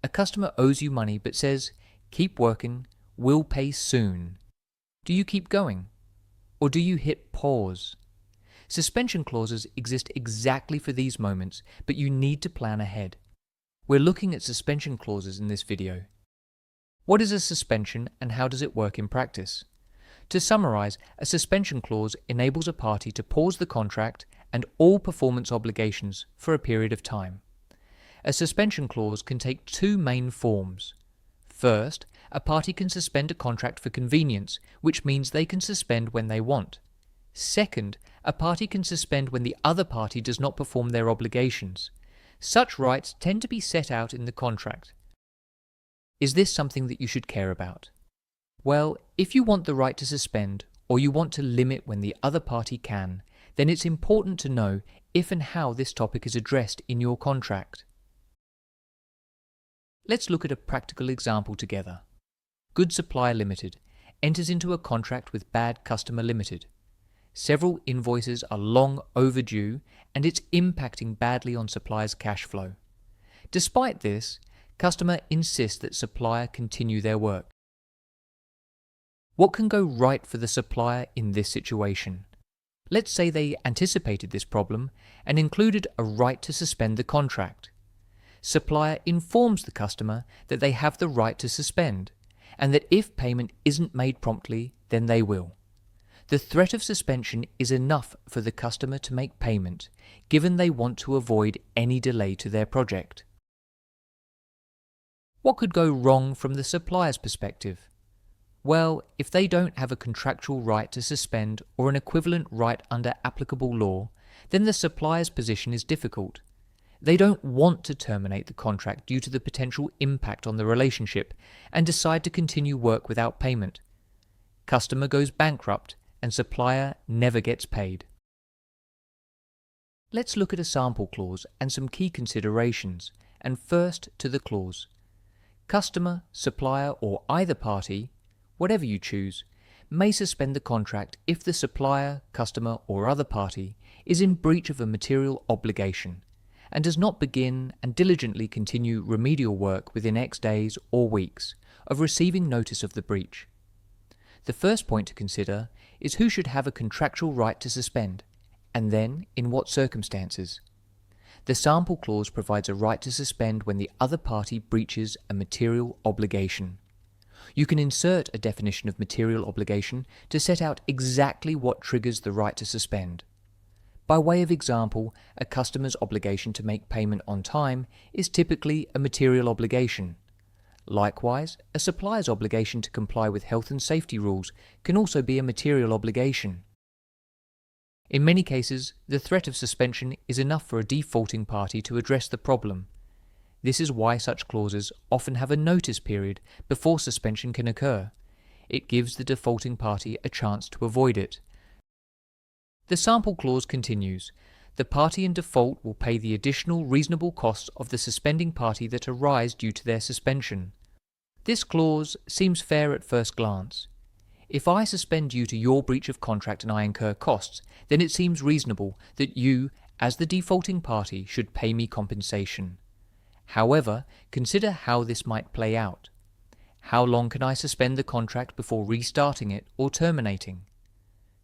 A customer owes you money but says, "Keep working, we'll pay soon." Do you keep going? Or do you hit pause? Suspension clauses exist exactly for these moments, but you need to plan ahead. We're looking at suspension clauses in this video. What is a suspension and how does it work in practice? To summarize, a suspension clause enables a party to pause the contract and all performance obligations for a period of time. A suspension clause can take two main forms. First, a party can suspend a contract for convenience, which means they can suspend when they want. Second, a party can suspend when the other party does not perform their obligations. Such rights tend to be set out in the contract. Is this something that you should care about? Well, if you want the right to suspend, or you want to limit when the other party can, then it's important to know if and how this topic is addressed in your contract. Let's look at a practical example together. Good Supplier Limited enters into a contract with Bad Customer Limited. Several invoices are long overdue and it's impacting badly on supplier's cash flow. Despite this, customer insists that supplier continue their work. What can go right for the supplier in this situation? Let's say they anticipated this problem and included a right to suspend the contract. Supplier informs the customer that they have the right to suspend, and that if payment isn't made promptly, then they will. The threat of suspension is enough for the customer to make payment, given they want to avoid any delay to their project. What could go wrong from the supplier's perspective? Well, if they don't have a contractual right to suspend or an equivalent right under applicable law, then the supplier's position is difficult. They don't want to terminate the contract due to the potential impact on the relationship and decide to continue work without payment. Customer goes bankrupt and supplier never gets paid. Let's look at a sample clause and some key considerations, and first to the clause. Customer, supplier, or either party, whatever you choose, may suspend the contract if the supplier, customer, or other party is in breach of a material obligation and does not begin and diligently continue remedial work within X days or weeks of receiving notice of the breach. The first point to consider is who should have a contractual right to suspend, and then in what circumstances. The sample clause provides a right to suspend when the other party breaches a material obligation. You can insert a definition of material obligation to set out exactly what triggers the right to suspend. By way of example, a customer's obligation to make payment on time is typically a material obligation. Likewise, a supplier's obligation to comply with health and safety rules can also be a material obligation. In many cases, the threat of suspension is enough for a defaulting party to address the problem. This is why such clauses often have a notice period before suspension can occur. It gives the defaulting party a chance to avoid it. The sample clause continues, the party in default will pay the additional reasonable costs of the suspending party that arise due to their suspension. This clause seems fair at first glance. If I suspend you to your breach of contract and I incur costs, then it seems reasonable that you, as the defaulting party, should pay me compensation. However, consider how this might play out. How long can I suspend the contract before restarting it or terminating?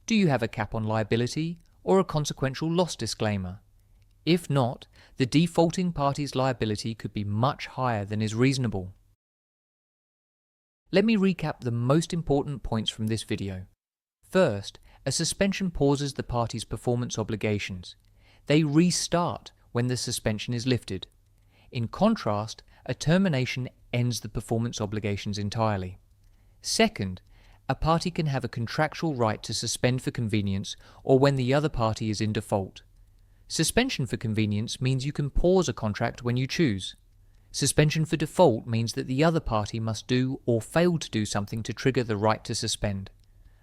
Do you have a cap on liability or a consequential loss disclaimer? If not, the defaulting party's liability could be much higher than is reasonable. Let me recap the most important points from this video. First, a suspension pauses the party's performance obligations. They restart when the suspension is lifted. In contrast, a termination ends the performance obligations entirely. Second, a party can have a contractual right to suspend for convenience or when the other party is in default. Suspension for convenience means you can pause a contract when you choose. Suspension for default means that the other party must do or fail to do something to trigger the right to suspend.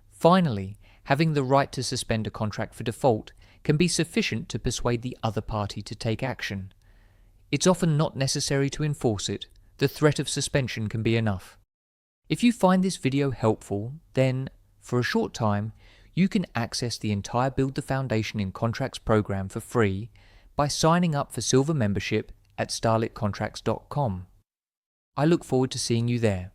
Finally, having the right to suspend a contract for default can be sufficient to persuade the other party to take action. It's often not necessary to enforce it. The threat of suspension can be enough. If you find this video helpful, then, for a short time, you can access the entire Build the Foundation in Contracts program for free by signing up for Silver membership at starlitcontracts.com. I look forward to seeing you there.